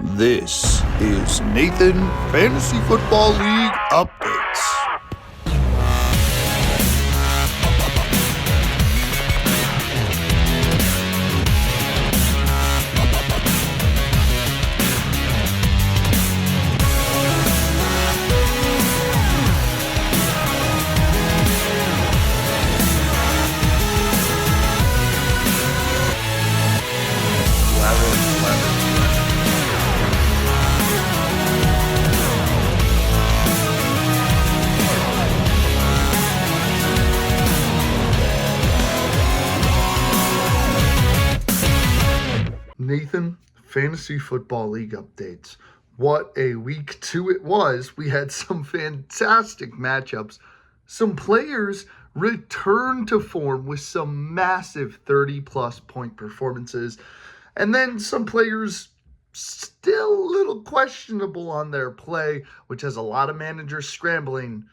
This is Nathan Fantasy Football League Updates. Nathan Fantasy Football League Updates. What a week 2 it was. We had some fantastic matchups. Some players returned to form with some massive 30-plus point performances. And then some players still a little questionable on their play, which has a lot of managers scrambling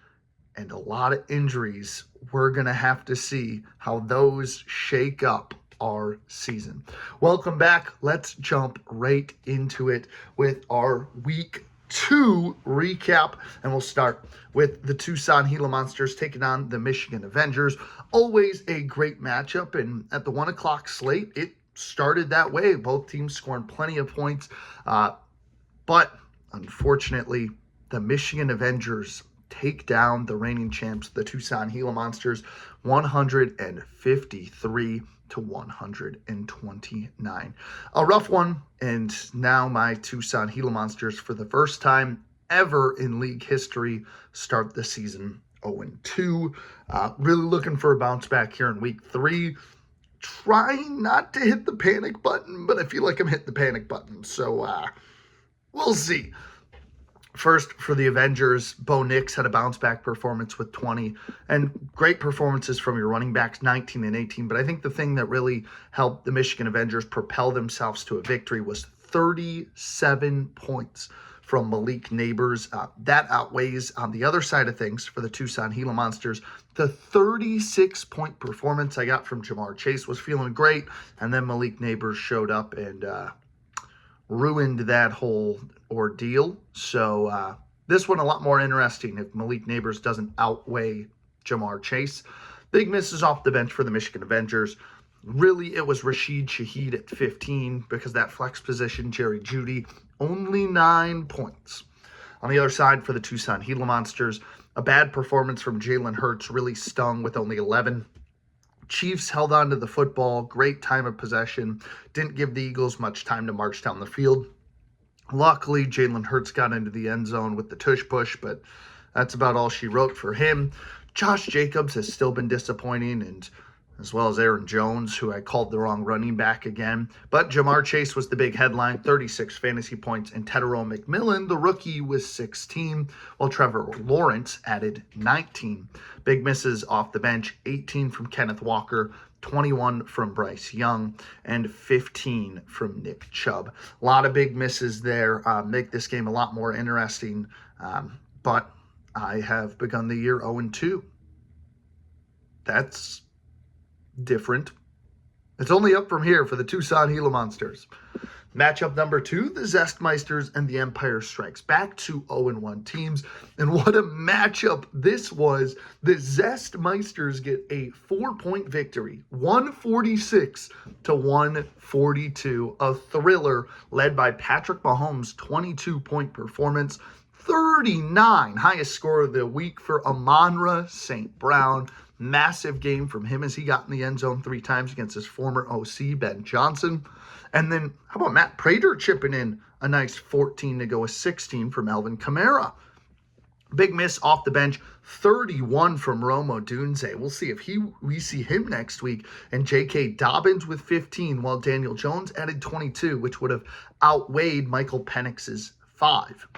and a lot of injuries. We're going to have to see how those shake up our season. Welcome back. Let's jump right into it with our week 2 recap, and we'll start with the Tucson Gila Monsters taking on the Michigan Avengers. Always a great matchup, and at the 1 o'clock slate, it started that way. Both teams scoring plenty of points, but unfortunately, the Michigan Avengers take down the reigning champs, the Tucson Gila Monsters, 153 to 129. A rough one, and now my Tucson Gila Monsters, for the first time ever in league history, start the season 0-2. Really looking for a bounce back here in week 3. Trying not to hit the panic button, but I feel like I'm hitting the panic button, so we'll see. First, for the Avengers, Bo Nix had a bounce-back performance with 20, and great performances from your running backs, 19 and 18. But I think the thing that really helped the Michigan Avengers propel themselves to a victory was 37 points from Malik Neighbors. That outweighs, on the other side of things, for the Tucson Gila Monsters, the 36-point performance I got from Jamar Chase. Was feeling great, and then Malik Neighbors showed up and ruined that whole ordeal. So this one a lot more interesting if Malik Neighbors doesn't outweigh Jamar Chase. Big misses off the bench for the Michigan Avengers. Really, it was Rashid Shaheed at 15 because that flex position, Jerry Jeudy, only 9 points. On the other side, for the Tucson Gila Monsters, a bad performance from Jalen Hurts really stung with only 11. Chiefs held on to the football, great time of possession, didn't give the Eagles much time to march down the field. Luckily, Jalen Hurts got into the end zone with the tush push, but that's about all she wrote for him. Josh Jacobs has still been disappointing, and as well as Aaron Jones, who I called the wrong running back again. But Jamar Chase was the big headline, 36 fantasy points, and Tedero McMillan, the rookie, was 16, while Trevor Lawrence added 19. Big misses off the bench, 18 from Kenneth Walker, 21 from Bryce Young, and 15 from Nick Chubb. A lot of big misses there, make this game a lot more interesting, but I have begun the year 0-2. That's different. It's only up from here for the Tucson Gila Monsters. Matchup number 2, the Zestmeisters and the Empire Strikes Back, 2 0-1 teams. And what a matchup this was. The Zestmeisters get a 4-point victory, 146 to 142. A thriller led by Patrick Mahomes' 22-point performance. 39, highest score of the week for Amon-Ra St. Brown. Massive game from him as he got in the end zone 3 times against his former OC, Ben Johnson. And then how about Matt Prater chipping in a nice 14 to go with 16 from Alvin Kamara. Big miss off the bench, 31 from Rome Odunze. We'll see if we see him next week. And J.K. Dobbins with 15, while Daniel Jones added 22, which would have outweighed Michael Penix's 5.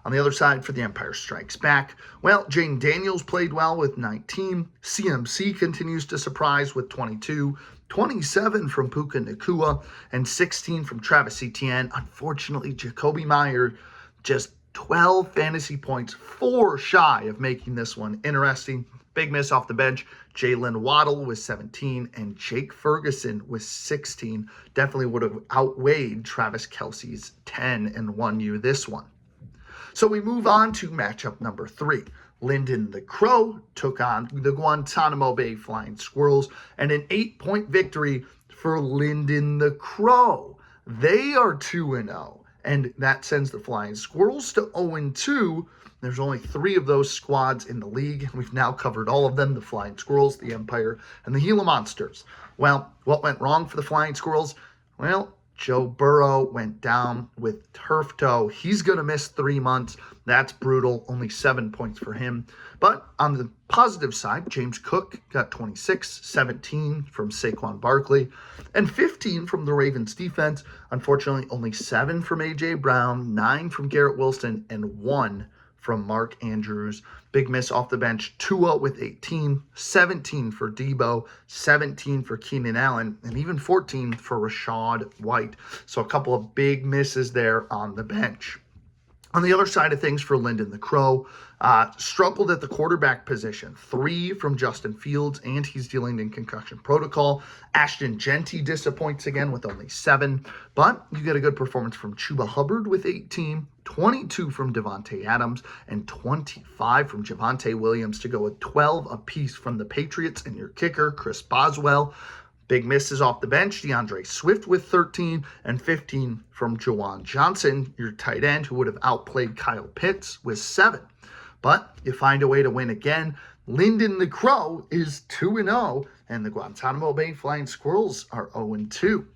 On the other side, for the Empire Strikes Back, well, Jane Daniels played well with 19. CMC continues to surprise with 22. 27 from Puka Nacua, and 16 from Travis Etienne. Unfortunately, Jacoby Meyer just 12 fantasy points, 4 shy of making this one interesting. Big miss off the bench, Jalen Waddle with 17 and Jake Ferguson with 16. Definitely would have outweighed Travis Kelce's 10 and won you this one. So we move on to matchup number 3. Lyndon the Crow took on the Guantanamo Bay Flying Squirrels, and an 8-point victory for Lyndon the Crow. They are 2-0, and that sends the Flying Squirrels to 0-2. There's only 3 of those squads in the league. We've now covered all of them: the Flying Squirrels, the Empire, and the Gila Monsters. Well, what went wrong for the Flying Squirrels? Well, Joe Burrow went down with turf toe. He's going to miss 3 months. That's brutal. Only 7 points for him. But on the positive side, James Cook got 26, 17 from Saquon Barkley, and 15 from the Ravens defense. Unfortunately, only 7 from A.J. Brown, 9 from Garrett Wilson, and 1 from Mark Andrews. Big miss off the bench, Tua with 18, 17 for Debo, 17 for Keenan Allen, and even 14 for Rachaad White. So a couple of big misses there on the bench. On the other side of things for Lyndon the Crow, struggled at the quarterback position. 3 from Justin Fields, and he's dealing in concussion protocol. Ashton Genty disappoints again with only 7, but you get a good performance from Chuba Hubbard with 18, 22 from Devontae Adams, and 25 from Javonte Williams to go with 12 apiece from the Patriots. And your kicker, Chris Boswell. Big misses off the bench, DeAndre Swift with 13 and 15 from Jawan Johnson, your tight end, who would have outplayed Kyle Pitts with 7. But you find a way to win again. Lyndon the Crow is 2-0, and the Guantanamo Bay Flying Squirrels are 0-2.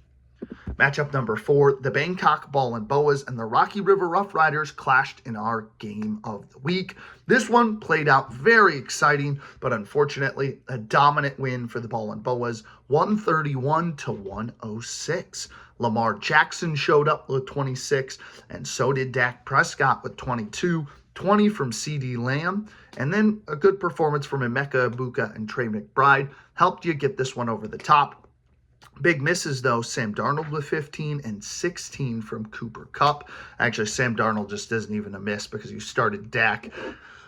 Matchup number 4, the Bangkok Ball and Boas and the Rocky River Rough Riders clashed in our game of the week. This one played out very exciting, but unfortunately a dominant win for the Ball and Boas, 131-106. Lamar Jackson showed up with 26, and so did Dak Prescott with 22, 20 from CeeDee Lamb, and then a good performance from Emeka Egbuka and Trey McBride helped you get this one over the top. Big misses, though, Sam Darnold with 15 and 16 from Cooper Kupp. Actually, Sam Darnold just isn't even a miss because you started Dak,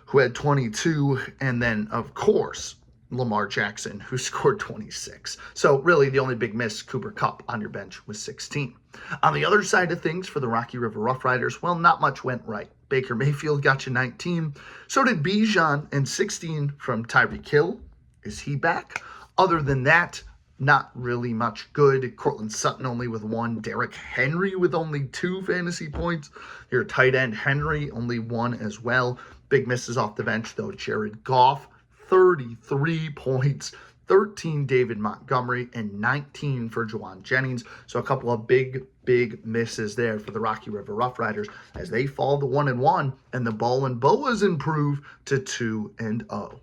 who had 22, and then, of course, Lamar Jackson, who scored 26. So really the only big miss, Cooper Kupp on your bench, was 16. On the other side of things for the Rocky River Rough Riders, well, not much went right. Baker Mayfield got you 19. So did Bijan, and 16 from Tyreek Hill. Is he back? Other than that, not really much good. Cortland Sutton only with 1. Derrick Henry with only 2 fantasy points. Your tight end Henry only 1 as well. Big misses off the bench, though. Jared Goff, 33 points. 13 David Montgomery, and 19 for Juwan Jennings. So a couple of big misses there for the Rocky River Rough Riders as they fall to 1-1, and the Ball and Boas improve to 2-0.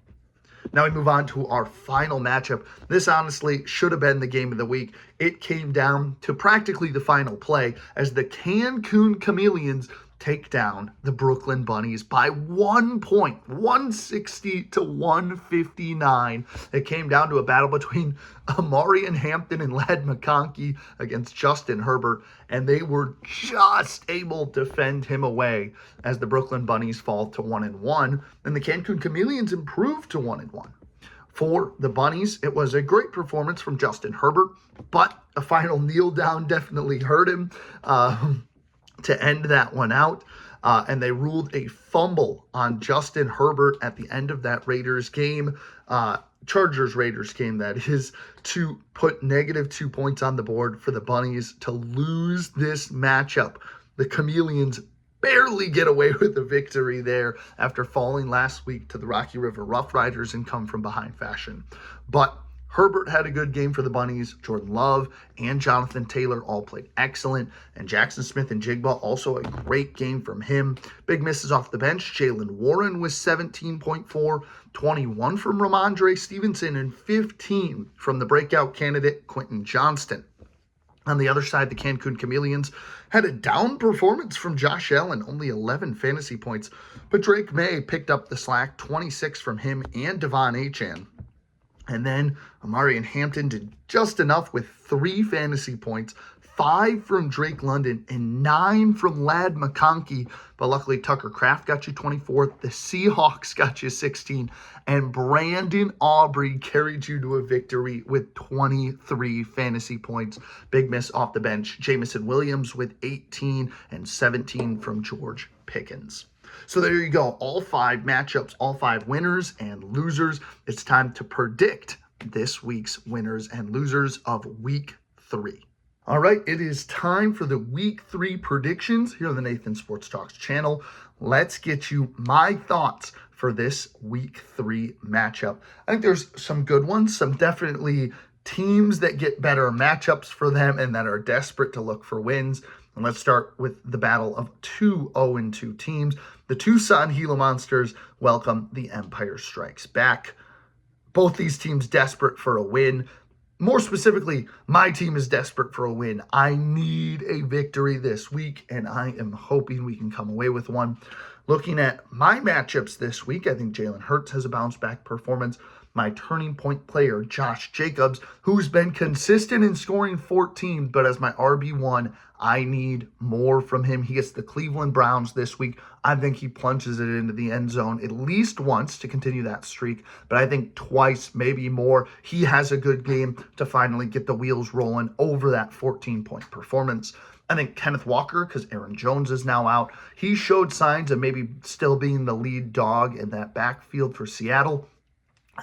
Now we move on to our final matchup. This honestly should have been the game of the week. It came down to practically the final play as the Cancun Chameleons take down the Brooklyn Bunnies by 1 point, 160-159. It came down to a battle between Amari and Hampton and Ladd McConkey against Justin Herbert, and they were just able to fend him away as the Brooklyn Bunnies fall to 1-1, and the Cancun Chameleons improve to 1-1. For the Bunnies, it was a great performance from Justin Herbert, but a final kneel down definitely hurt him to end that one out. And they ruled a fumble on Justin Herbert at the end of that Raiders game, Chargers-Raiders game, that is, to put -2 points on the board for the Bunnies to lose this matchup. The Chameleons barely get away with the victory there after falling last week to the Rocky River Rough Riders in come-from-behind fashion. But Herbert had a good game for the Bunnies. Jordan Love and Jonathan Taylor all played excellent. And Jackson Smith-Njigba, also a great game from him. Big misses off the bench. Jaylen Warren was 17.4, 21 from Ramondre Stevenson, and 15 from the breakout candidate Quentin Johnston. On the other side, the Cancun Chameleons had a down performance from Josh Allen, only 11 fantasy points. But Drake May picked up the slack, 26 from him and Devon Achane. And then Amari and Hampton did just enough with 3 fantasy points, 5 from Drake London, and 9 from Lad McConkey. But luckily, Tucker Kraft got you 24. The Seahawks got you 16. And Brandon Aubrey carried you to a victory with 23 fantasy points. Big miss off the bench. Jamison Williams with 18 and 17 from George Pickens. So there you go. All 5 matchups, all 5 winners and losers. It's time to predict this week's winners and losers of week 3. All right, it is time for the week 3 predictions here on the Nathan Sports Talks channel. Let's get you my thoughts for this week 3 matchup. I think there's some good ones, some definitely teams that get better matchups for them and that are desperate to look for wins. And let's start with the battle of 2 0-2 teams. The Tucson Gila Monsters welcome the Empire Strikes Back. Both these teams desperate for a win. More specifically, my team is desperate for a win. I need a victory this week, and I am hoping we can come away with one. Looking at my matchups this week, I think Jalen Hurts has a bounce-back performance. My turning point player, Josh Jacobs, who's been consistent in scoring 14, but as my RB1, I need more from him. He gets the Cleveland Browns this week. I think he plunges it into the end zone at least once to continue that streak, but I think twice, maybe more. He has a good game to finally get the wheels rolling over that 14-point performance. I think Kenneth Walker, because Aaron Jones is now out, he showed signs of maybe still being the lead dog in that backfield for Seattle.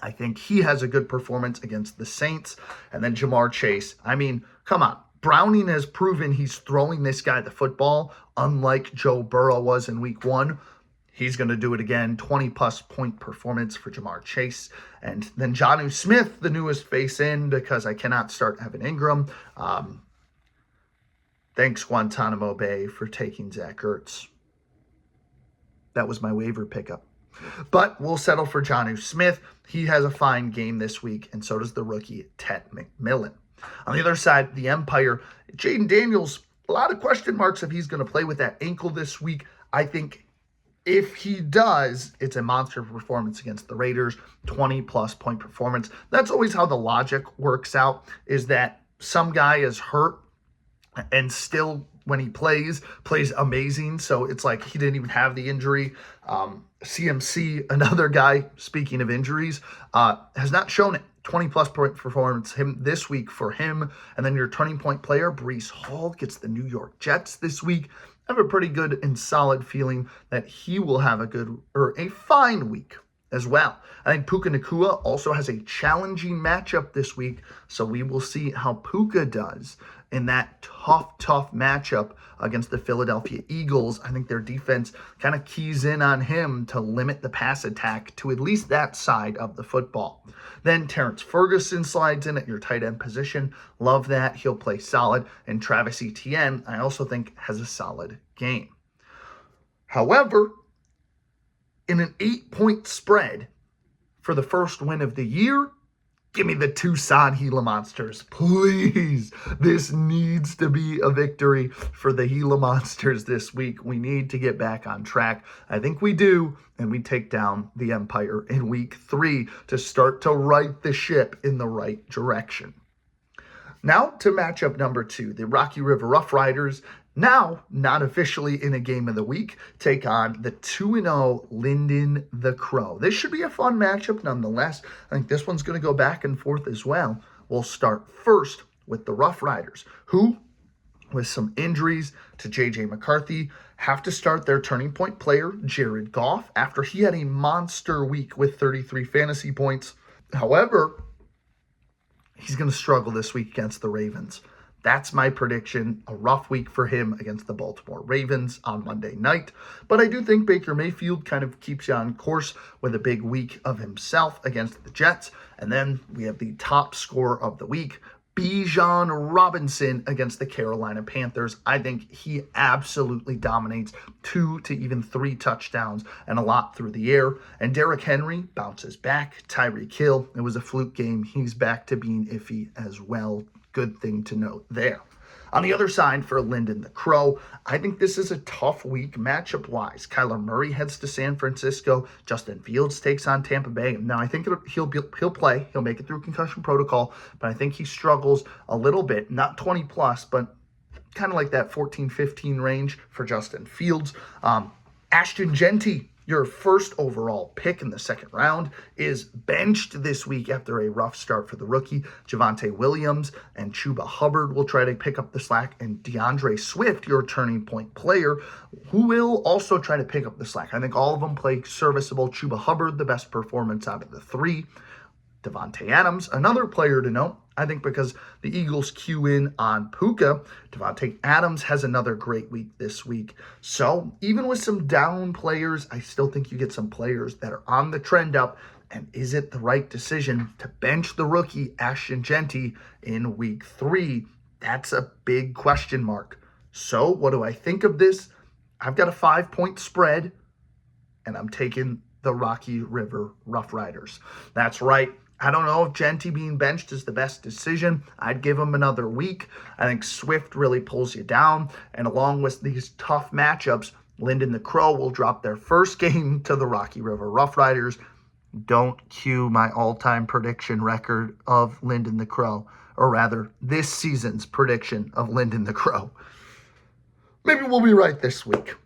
I think he has a good performance against the Saints. And then Jamar Chase. I mean, come on. Browning has proven he's throwing this guy the football, unlike Joe Burrow was in week 1. He's going to do it again. 20-plus point performance for Jamar Chase. And then Jonnu Smith, the newest face in, because I cannot start Evan Ingram. Thanks, Guantanamo Bay, for taking Zach Ertz. That was my waiver pickup. But we'll settle for Jonnu Smith. He has a fine game this week, and so does the rookie Ted McMillan. On the other side, the Empire, Jaden Daniels, a lot of question marks if he's going to play with that ankle this week. I think if he does, it's a monster performance against the Raiders, 20-plus point performance. That's always how the logic works out, is that some guy is hurt and still, when he plays amazing. So it's like he didn't even have the injury. CMC, another guy, speaking of injuries, has not shown it. 20-plus point performance this week for him. And then your turning point player, Breece Hall, gets the New York Jets this week. I have a pretty good and solid feeling that he will have a fine week as well. I think Puka Nacua also has a challenging matchup this week, so we will see how Puka does in that tough matchup against the Philadelphia Eagles. I think their defense kind of keys in on him to limit the pass attack to at least that side of the football. Then Terrence Ferguson slides in at your tight end position. Love that. He'll play solid. And Travis Etienne, I also think, has a solid game. However, in an 8-point spread for the first win of the year, give me the Tucson Gila Monsters, please. This needs to be a victory for the Gila Monsters this week. We need to get back on track. I think we do, and we take down the Empire in week 3 to start to right the ship in the right direction. Now to matchup number 2, the Rocky River Rough Riders, now not officially in a game of the week, take on the 2-0 Linden the Crow. This should be a fun matchup nonetheless. I think this one's going to go back and forth as well. We'll start first with the Rough Riders, who, with some injuries to J.J. McCarthy, have to start their turning point player, Jared Goff, after he had a monster week with 33 fantasy points. However, he's going to struggle this week against the Ravens. That's my prediction. A rough week for him against the Baltimore Ravens on Monday night. But I do think Baker Mayfield kind of keeps you on course with a big week of himself against the Jets. And then we have the top scorer of the week, Bijan Robinson against the Carolina Panthers. I think he absolutely dominates 2 to even 3 touchdowns and a lot through the air. And Derrick Henry bounces back. Tyreek Hill, it was a fluke game. He's back to being iffy as well. Good thing to note there. On the other side for Linden the Crow, I think this is a tough week matchup-wise. Kyler Murray heads to San Francisco. Justin Fields takes on Tampa Bay. Now, I think he'll play. He'll make it through concussion protocol, but I think he struggles a little bit. Not 20-plus, but kind of like that 14-15 range for Justin Fields. Ashton Genty, your first overall pick in the second round, is benched this week after a rough start for the rookie. Javonte Williams and Chuba Hubbard will try to pick up the slack, and DeAndre Swift, your turning point player, who will also try to pick up the slack. I think all of them play serviceable. Chuba Hubbard, the best performance out of the three. Devontae Adams, another player to note, I think because the Eagles cue in on Puka, Devontae Adams has another great week this week. So even with some down players, I still think you get some players that are on the trend up. And is it the right decision to bench the rookie Ashton Genty in week 3? That's a big question mark. So what do I think of this? I've got a 5-point spread, and I'm taking the Rocky River Rough Riders. That's right. I don't know if Genty being benched is the best decision. I'd give him another week. I think Swift really pulls you down. And along with these tough matchups, Lyndon the Crow will drop their first game to the Rocky River Rough Riders. Don't cue my all-time prediction record of Lyndon the Crow, or rather, this season's prediction of Lyndon the Crow. Maybe we'll be right this week.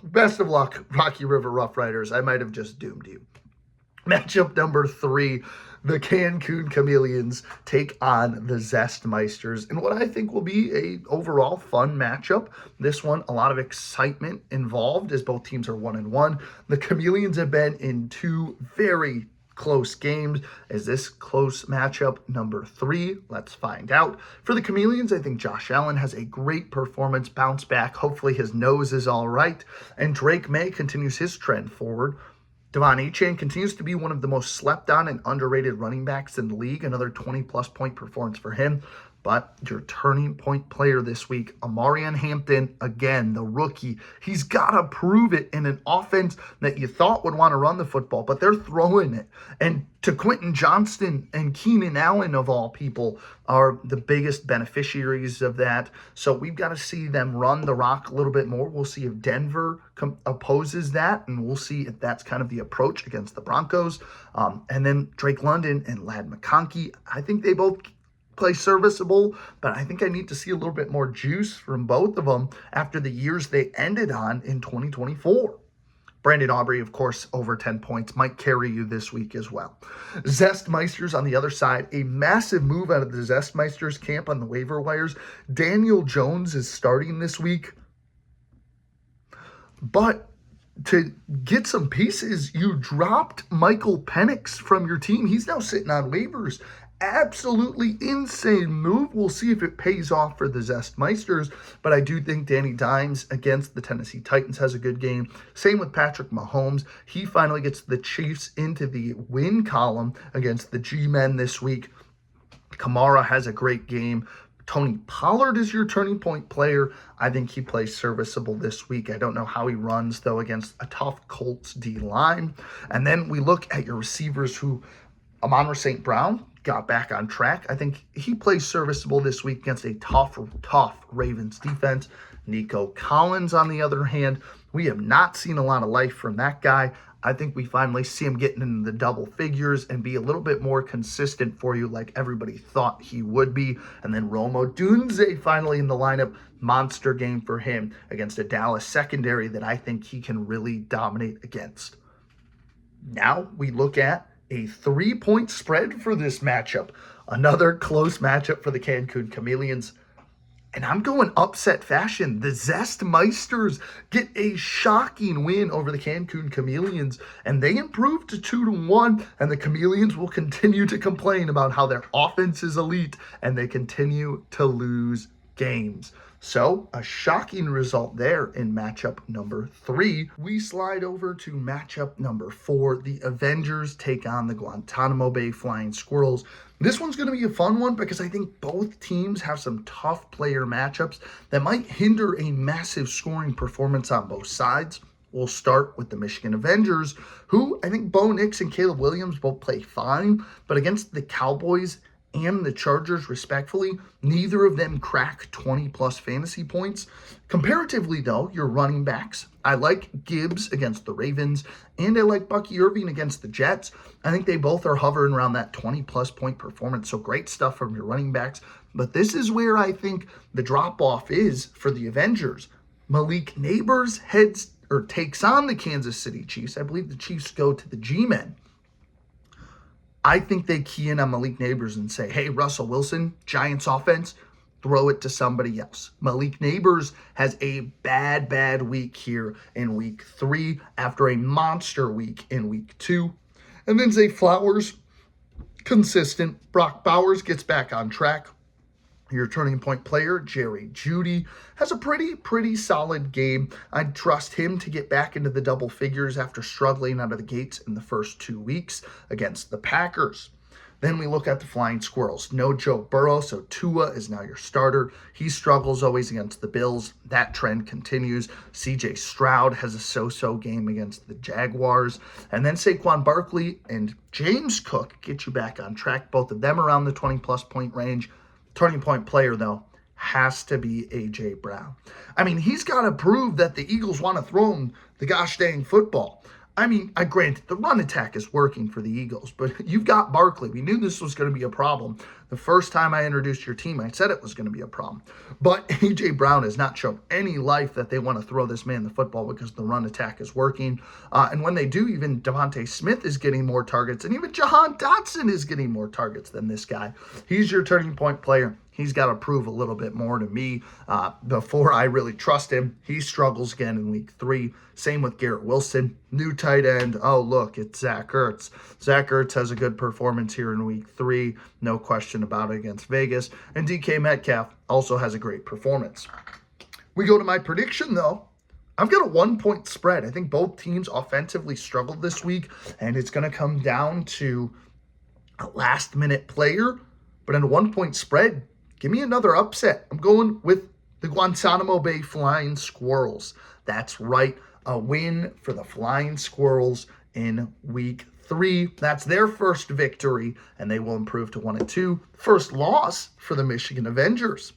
Best of luck, Rocky River Rough Riders. I might have just doomed you. Matchup number 3, the Cancun Chameleons take on the Zestmeisters in what I think will be a overall fun matchup. This one, a lot of excitement involved as both teams are 1-1. The Chameleons have been in 2 very close games. Is this close matchup number 3? Let's find out. For the Chameleons, I think Josh Allen has a great performance, bounce back. Hopefully his nose is all right. And Drake May continues his trend forward. Devon Achane continues to be one of the most slept on and underrated running backs in the league. Another 20-plus point performance for him. But your turning point player this week, Amarian Hampton, again, the rookie, he's got to prove it in an offense that you thought would want to run the football, but they're throwing it. And to Quentin Johnston and Keenan Allen, of all people, are the biggest beneficiaries of that. So we've got to see them run the rock a little bit more. We'll see if Denver opposes that, and we'll see if that's kind of the approach against the Broncos. And then Drake London and Ladd McConkey, I think they both play serviceable, but I think I need to see a little bit more juice from both of them after the years they ended on in 2024. Brandon Aubrey, of course, over 10 points, might carry you this week as well. Zestmeisters on the other side, a massive move out of the Zestmeisters camp on the waiver wires. Daniel Jones is starting this week, but to get some pieces, you dropped Michael Penix from your team. He's now sitting on waivers. Absolutely insane move. We'll see if it pays off for the Zestmeisters, but I do think Danny Dimes against the Tennessee Titans has a good game. Same with Patrick Mahomes. He finally gets the Chiefs into the win column against the G-Men this week. Kamara has a great game. Tony Pollard is your turning point player. I think he plays serviceable this week. I don't know how he runs, though, against a tough Colts D-line. And then we look at your receivers who, Amon-Ra St. Brown, got back on track. I think he plays serviceable this week against a tough Ravens defense. Nico Collins, on the other hand, we have not seen a lot of life from that guy. I think we finally see him getting into the double figures and be a little bit more consistent for you like everybody thought he would be. And then Rome Odunze finally in the lineup. Monster game for him against a Dallas secondary that I think he can really dominate against. Now we look at a 3-point spread for this matchup. Another close matchup for the Cancun Chameleons. And I'm going upset fashion. The Zestmeisters get a shocking win over the Cancun Chameleons, and they improve to 2-1, and the Chameleons will continue to complain about how their offense is elite, and they continue to lose games. So, a shocking result there in matchup number 3. We slide over to matchup number 4. The Avengers take on the Guantanamo Bay Flying Squirrels. This one's going to be a fun one because I think both teams have some tough player matchups that might hinder a massive scoring performance on both sides. We'll start with the Michigan Avengers, who I think Bo Nix and Caleb Williams both play fine, but against the Cowboys and the Chargers, respectfully, neither of them crack 20-plus fantasy points. Comparatively, though, your running backs, I like Gibbs against the Ravens, and I like Bucky Irving against the Jets. I think they both are hovering around that 20-plus point performance, so great stuff from your running backs. But this is where I think the drop-off is for the Avengers. Malik Neighbors takes on the Kansas City Chiefs. I believe the Chiefs go to the G-Men. I think they key in on Malik Neighbors and say, hey, Russell Wilson, Giants offense, throw it to somebody else. Malik Neighbors has a bad week here in week 3 after a monster week in week 2. And then Zay Flowers, consistent. Brock Bowers gets back on track. Your turning point player, Jerry Jeudy, has a pretty solid game. I'd trust him to get back into the double figures after struggling out of the gates in the first 2 weeks against the Packers. Then we look at the Flying Squirrels. No Joe Burrow, so Tua is now your starter. He struggles always against the Bills. That trend continues. CJ Stroud has a so-so game against the Jaguars. And then Saquon Barkley and James Cook get you back on track. Both of them around the 20-plus point range. Turning point player, though, has to be A.J. Brown. I mean, he's got to prove that the Eagles want to throw him the gosh dang football. I mean, granted, the run attack is working for the Eagles, but you've got Barkley. We knew this was going to be a problem. The first time I introduced your team, I said it was going to be a problem. But A.J. Brown has not shown any life that they want to throw this man the football because the run attack is working. And when they do, even Devontae Smith is getting more targets, and even Jahan Dotson is getting more targets than this guy. He's your turning point player. He's got to prove a little bit more to me before I really trust him. He struggles again in week 3. Same with Garrett Wilson. New tight end. Oh, look, it's Zach Ertz. Zach Ertz has a good performance here in week 3. No question about it against Vegas. And DK Metcalf also has a great performance. We go to my prediction, though. I've got a 1-point spread. I think both teams offensively struggled this week, and it's going to come down to a last-minute player. But in a 1-point spread, give me another upset. I'm going with the Guantanamo Bay Flying Squirrels. That's right, a win for the Flying Squirrels in week 3. That's their first victory, and they will improve to 1-2. First loss for the Michigan Avengers.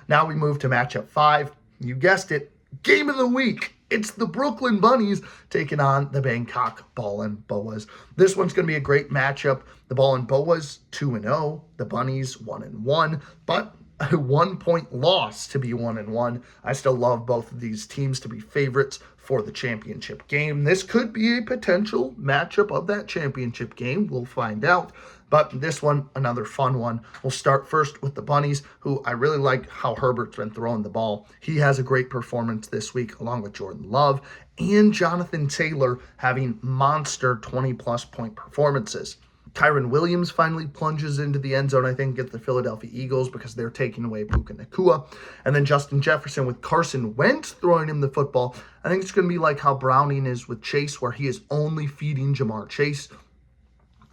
Now we move to matchup 5. You guessed it, game of the week. It's the Brooklyn Bunnies taking on the Bangkok Ballin' Boas. This one's going to be a great matchup. The Ballin' Boas 2-0, the Bunnies 1-1, but a 1-point loss to be 1-1. I still love both of these teams to be favorites for the championship game. This could be a potential matchup of that championship game. We'll find out. But this one, another fun one. We'll start first with the Bunnies, who I really like how Herbert's been throwing the ball. He has a great performance this week, along with Jordan Love and Jonathan Taylor having monster 20-plus point performances. Kyron Williams finally plunges into the end zone, I think, against the Philadelphia Eagles because they're taking away Puka Nacua. And then Justin Jefferson with Carson Wentz throwing him the football. I think it's going to be like how Browning is with Chase, where he is only feeding Jamar Chase.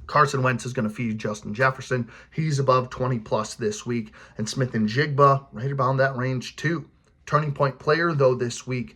Carson Wentz is going to feed Justin Jefferson. He's above 20-plus this week. And Smith and Jigba right around that range too. Turning point player, though, this week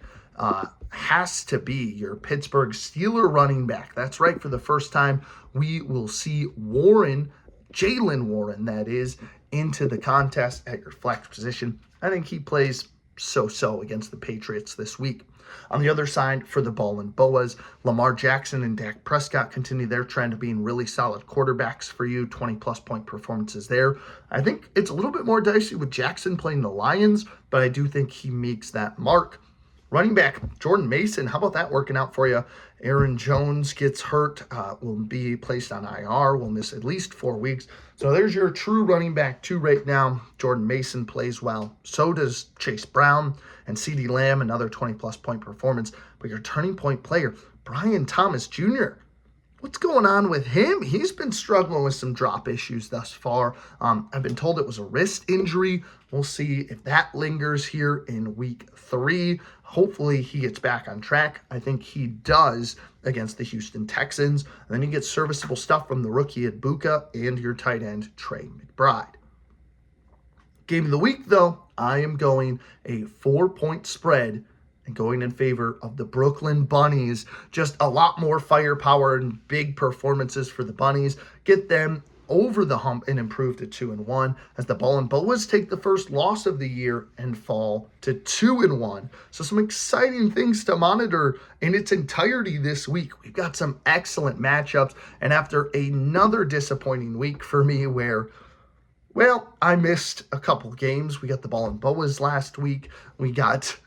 has to be your Pittsburgh Steelers running back. That's right. For the first time, we will see Jaylen Warren, that is, into the contest at your flex position. I think he plays so-so against the Patriots this week. On the other side, for the Ballin' Boas, Lamar Jackson and Dak Prescott continue their trend of being really solid quarterbacks for you, 20-plus point performances there. I think it's a little bit more dicey with Jackson playing the Lions, but I do think he makes that mark. Running back, Jordan Mason, how about that working out for you? Aaron Jones gets hurt, will be placed on IR, will miss at least 4 weeks. So there's your true running back 2 right now. Jordan Mason plays well. So does Chase Brown and CeeDee Lamb, another 20-plus point performance. But your turning point player, Brian Thomas Jr., what's going on with him? He's been struggling with some drop issues thus far. I've been told it was a wrist injury. We'll see if that lingers here in week 3. Hopefully he gets back on track. I think he does against the Houston Texans. And then you get serviceable stuff from the rookie Ibuka and your tight end, Trey McBride. Game of the week, though, I am going a 4-point spread and going in favor of the Brooklyn Bunnies. Just a lot more firepower and big performances for the Bunnies. Get them over the hump and improve to 2-1 as the Ballin' Boas take the first loss of the year and fall to 2-1. So some exciting things to monitor in its entirety this week. We've got some excellent matchups, and after another disappointing week for me where Well, I missed a couple games. We got the Ball and Boas last week. We got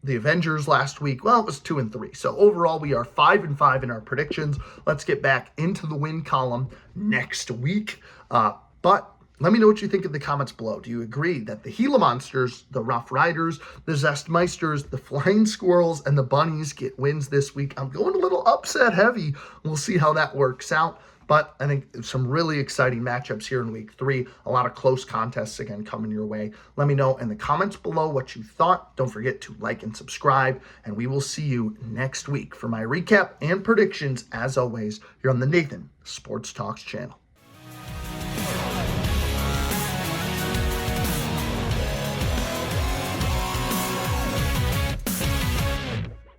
the Avengers last week. Well, it was 2-3. So overall, we are 5-5 in our predictions. Let's get back into the win column next week. But let me know what you think in the comments below. Do you agree that the Gila Monsters, the Rough Riders, the Zestmeisters, the Flying Squirrels, and the Bunnies get wins this week? I'm going a little upset heavy. We'll see how that works out. But I think some really exciting matchups here in week 3. A lot of close contests again coming your way. Let me know in the comments below what you thought. Don't forget to like and subscribe. And we will see you next week for my recap and predictions, as always, here on the Nathan Sports Talks channel.